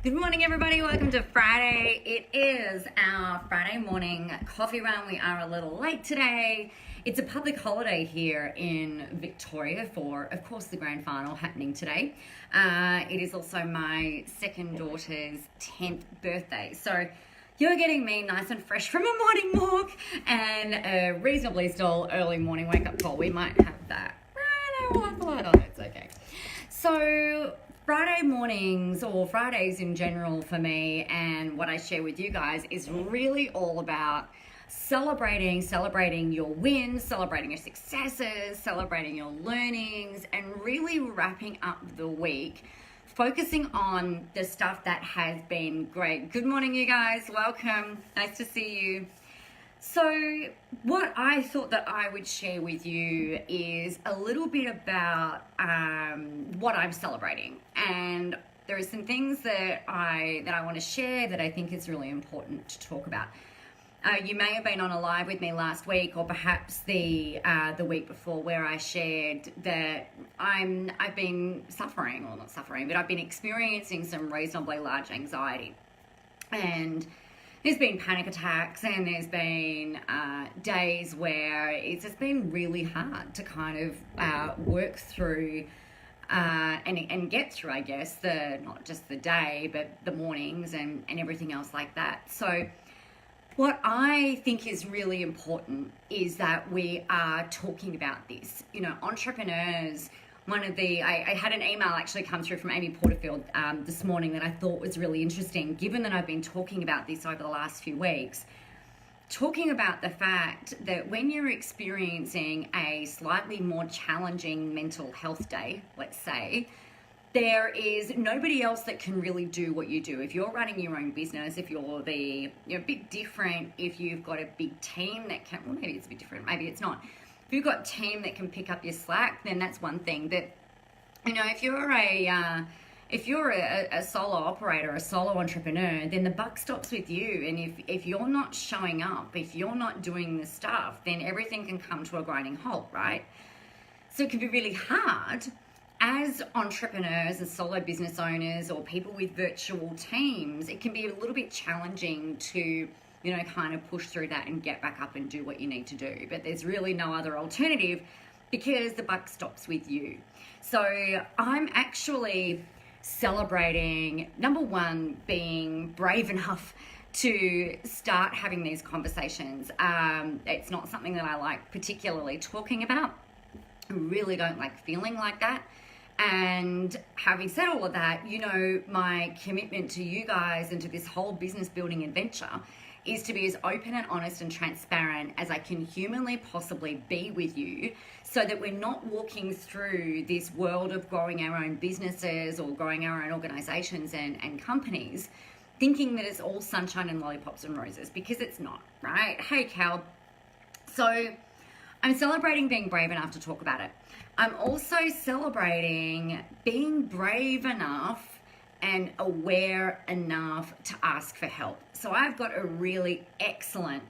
Good morning, everybody. Welcome to Friday. It is our Friday morning coffee run. We are a little late today. It's a public holiday here in Victoria for, of course, the grand final happening today. It is also my second daughter's 10th birthday. So you're getting me nice and fresh from a morning walk and a reasonably still early morning wake-up call. We might have that. We'll have the light on. It's okay. So Friday mornings, or Fridays in general for me, and what I share with you guys is really all about celebrating your wins, celebrating your successes, celebrating your learnings, and really wrapping up the week focusing on the stuff that has been great. Good morning, you guys. Welcome. Nice to see you. So what I thought that I would share with you is a little bit about what I'm celebrating, and there are some things that I want to share that I think is really important to talk about. You may have been on a live with me last week, or perhaps the week before, where I shared that I've been suffering, or not suffering, but I've been experiencing some reasonably large anxiety, and there's been panic attacks, and there's been days where it's just been really hard to kind of work through and get through, I guess, not just the day, but the mornings and everything else like that. So what I think is really important is that we are talking about this. You know, entrepreneurs, I had an email actually come through from Amy Porterfield this morning that I thought was really interesting, given that I've been talking about this over the last few weeks, talking about the fact that when you're experiencing a slightly more challenging mental health day, let's say, there is nobody else that can really do what you do. If you're running your own business, if you're a bit different, if you've got a big team that can, well, maybe it's a bit different, maybe it's not. If you've got a team that can pick up your slack, then that's one thing. But you know, if you're a solo operator, a solo entrepreneur, then the buck stops with you. And if you're not showing up, if you're not doing the stuff, then everything can come to a grinding halt, right? So it can be really hard as entrepreneurs and solo business owners, or people with virtual teams. It can be a little bit challenging to, you know, kind of push through that and get back up and do what you need to do. But there's really no other alternative, because the buck stops with you. So I'm actually celebrating, number one, being brave enough to start having these conversations. It's not something that I like particularly talking about. I really don't like feeling like that. And having said all of that, you know, my commitment to you guys and to this whole business building adventure is to be as open and honest and transparent as I can humanly possibly be with you, so that we're not walking through this world of growing our own businesses or growing our own organizations and companies thinking that it's all sunshine and lollipops and roses, because it's not, right? Hey, Cal. So I'm celebrating being brave enough to talk about it. I'm also celebrating being brave enough and aware enough to ask for help. So I've got a really excellent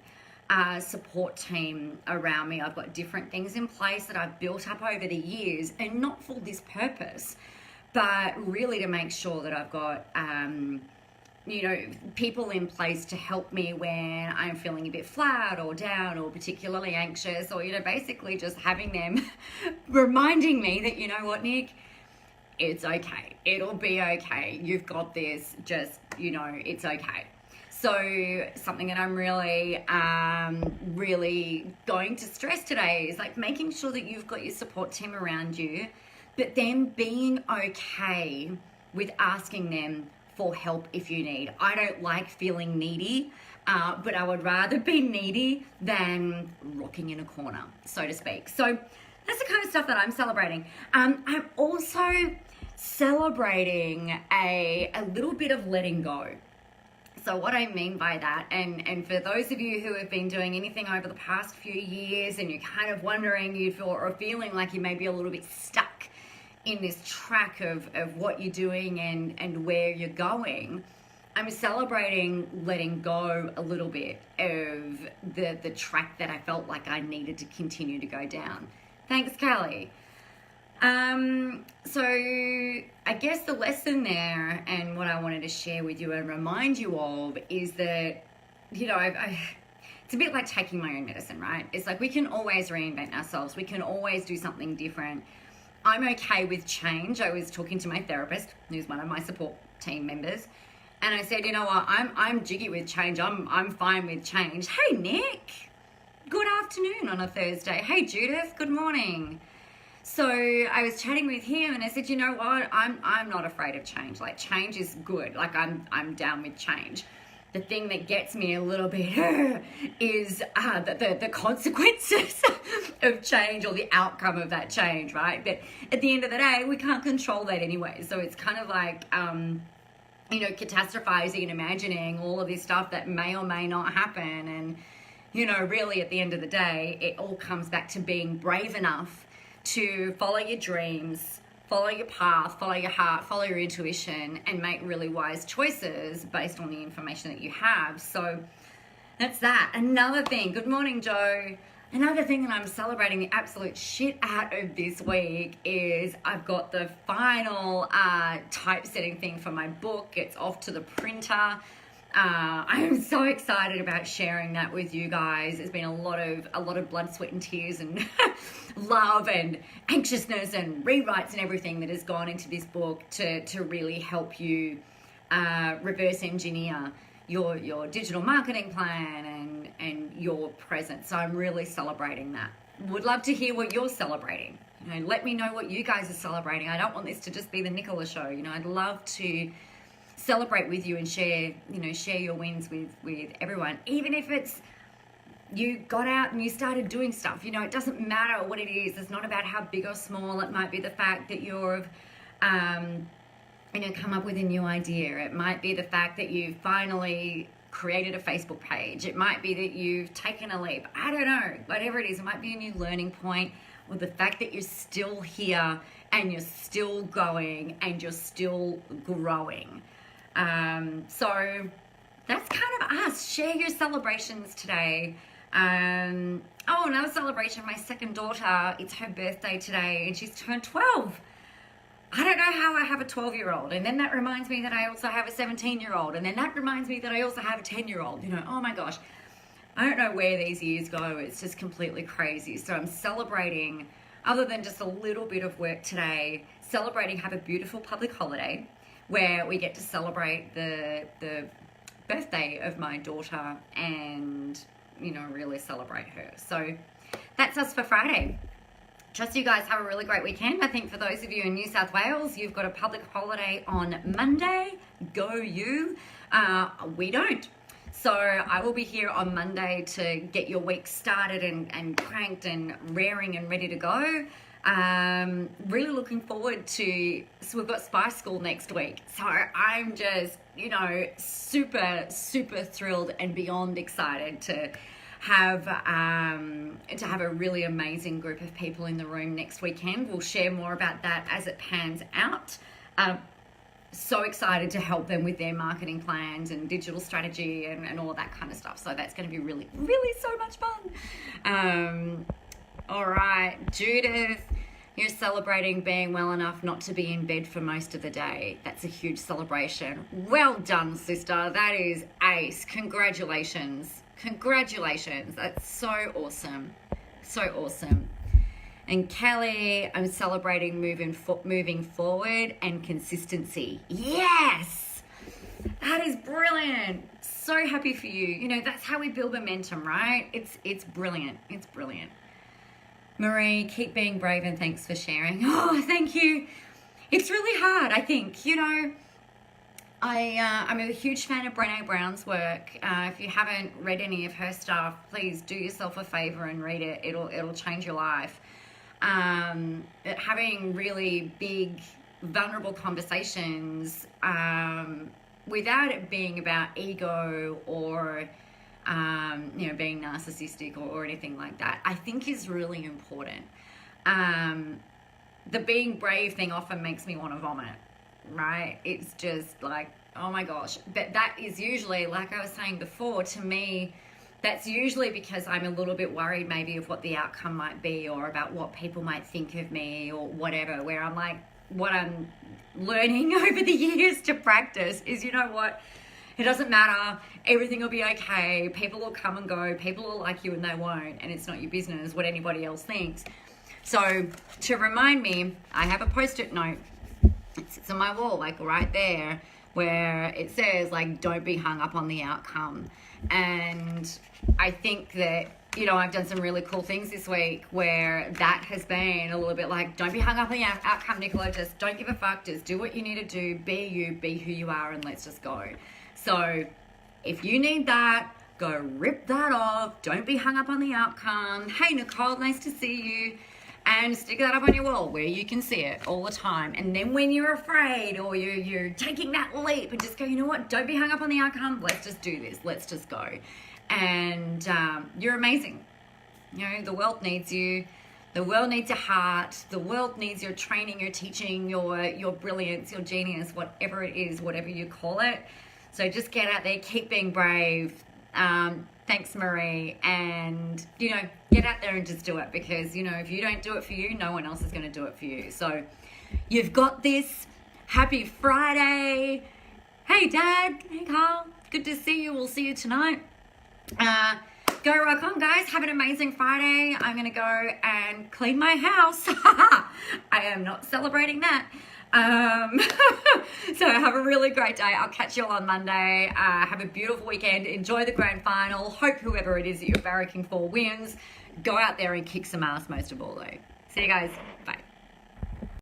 support team around me. I've got different things in place that I've built up over the years, and not for this purpose, but really to make sure that I've got you know, people in place to help me when I'm feeling a bit flat or down or particularly anxious, or, you know, basically just having them reminding me that, you know what, Nick, it's okay. It'll be okay. You've got this. Just, you know, it's okay. So something that I'm really going to stress today is like making sure that you've got your support team around you, but then being okay with asking them for help if you need. I don't like feeling needy, but I would rather be needy than rocking in a corner, so to speak. So that's the kind of stuff that I'm celebrating. I'm also celebrating a little bit of letting go. So what I mean by that, and for those of you who have been doing anything over the past few years and you're kind of wondering, or feeling like you may be a little bit stuck in this track of what you're doing and where you're going, I'm celebrating letting go a little bit of the track that I felt like I needed to continue to go down. Thanks, Callie. So I guess the lesson there, and what I wanted to share with you and remind you of is that, you know, it's a bit like taking my own medicine, right? It's like we can always reinvent ourselves. We can always do something different. I'm okay with change. I was talking to my therapist, who's one of my support team members, and I said, you know what, I'm jiggy with change. I'm fine with change. Hey, Nick. Good afternoon on a Thursday. Hey, Judith. Good morning. So I was chatting with him and I said, you know what, I'm not afraid of change. Like, change is good. Like, I'm down with change. The thing that gets me a little bit is the consequences of change, or the outcome of that change, right? But at the end of the day, we can't control that anyway. So it's kind of like, you know, catastrophizing and imagining all of this stuff that may or may not happen. And, you know, really at the end of the day, it all comes back to being brave enough to follow your dreams, follow your path, follow your heart, follow your intuition, and make really wise choices based on the information that you have. So that's that. Another thing, good morning, Joe. Another thing that I'm celebrating the absolute shit out of this week is I've got the final typesetting thing for my book. It's off to the printer. I'm so excited about sharing that with you guys. There's been a lot of blood, sweat, and tears, and love, and anxiousness, and rewrites, and everything that has gone into this book to really help you reverse engineer your digital marketing plan and your presence. So I'm really celebrating that. Would love to hear what you're celebrating. You know, let me know what you guys are celebrating. I don't want this to just be the Nicola show. You know, I'd love to celebrate with you and share your wins with everyone, even if it's you got out and you started doing stuff. You know, it doesn't matter what it is. It's not about how big or small. It might be the fact that you've come up with a new idea. It might be the fact that you finally created a Facebook page. It might be that you've taken a leap. I don't know, whatever it is. It might be a new learning point, or the fact that you're still here and you're still going and you're still growing. So that's kind of us. Share your celebrations today. Another celebration. My second daughter, it's her birthday today, and she's turned 12. I don't know how I have a 12-year-old, and then that reminds me that I also have a 17-year-old, and then that reminds me that I also have a 10-year-old. You know, oh my gosh, I don't know where these years go. It's just completely crazy. So I'm celebrating, other than just a little bit of work today, have a beautiful public holiday where we get to celebrate the birthday of my daughter and, you know, really celebrate her. So that's us for Friday. Trust you guys have a really great weekend. I think for those of you in New South Wales, you've got a public holiday on Monday. Go you. We don't. So I will be here on Monday to get your week started and cranked and raring and ready to go. Really looking forward to, so we've got Spice School next week. So I'm just, you know, super, super thrilled and beyond excited to have a really amazing group of people in the room next weekend. We'll share more about that as it pans out. So excited to help them with their marketing plans and digital strategy and all of that kind of stuff. So that's going to be really, really so much fun. All right, Judith, you're celebrating being well enough not to be in bed for most of the day. That's a huge celebration. Well done, sister. That is ace. Congratulations. Congratulations. That's so awesome. So awesome. And Kelly, I'm celebrating moving forward and consistency. Yes! That is brilliant. So happy for you. You know, that's how we build momentum, right? It's brilliant. It's brilliant. Marie, keep being brave, and thanks for sharing. Oh, thank you. It's really hard, I think. You know, I'm a huge fan of Brené Brown's work. If you haven't read any of her stuff, please do yourself a favor and read it. It'll change your life. Having really big, vulnerable conversations without it being about ego or being narcissistic or anything like that, I think is really important. The being brave thing often makes me want to vomit, right? It's just like, oh my gosh. But that is usually, like I was saying before, to me, that's usually because I'm a little bit worried maybe of what the outcome might be or about what people might think of me or whatever, where I'm like, what I'm learning over the years to practice is, you know what? It doesn't matter. Everything will be okay. People will come and go. People will like you and they won't. And it's not your business what anybody else thinks. So to remind me, I have a Post-it note. It sits on my wall, like right there, where it says, like, don't be hung up on the outcome. And I think that, you know, I've done some really cool things this week where that has been a little bit like, don't be hung up on the outcome, Nicola. Just don't give a fuck. Just do what you need to do. Be you, be who you are, and let's just go. So if you need that, go rip that off. Don't be hung up on the outcome. Hey, Nicole, nice to see you. And stick that up on your wall where you can see it all the time. And then when you're afraid or you're taking that leap, and just go, you know what? Don't be hung up on the outcome. Let's just do this. Let's just go. And you're amazing. You know, the world needs you. The world needs your heart. The world needs your training, your teaching, your brilliance, your genius, whatever it is, whatever you call it. So just get out there, keep being brave. Thanks, Marie. And, you know, get out there and just do it, because, you know, if you don't do it for you, no one else is going to do it for you. So you've got this. Happy Friday. Hey, Dad. Hey, Carl. Good to see you. We'll see you tonight. Go rock on, guys. Have an amazing Friday. I'm going to go and clean my house. I am not celebrating that. So have a really great day. I'll catch you all on Monday. Have a beautiful weekend. Enjoy the grand final. Hope whoever it is that you're barracking for wins. Go out there and kick some ass most of all, though. See you guys. Bye.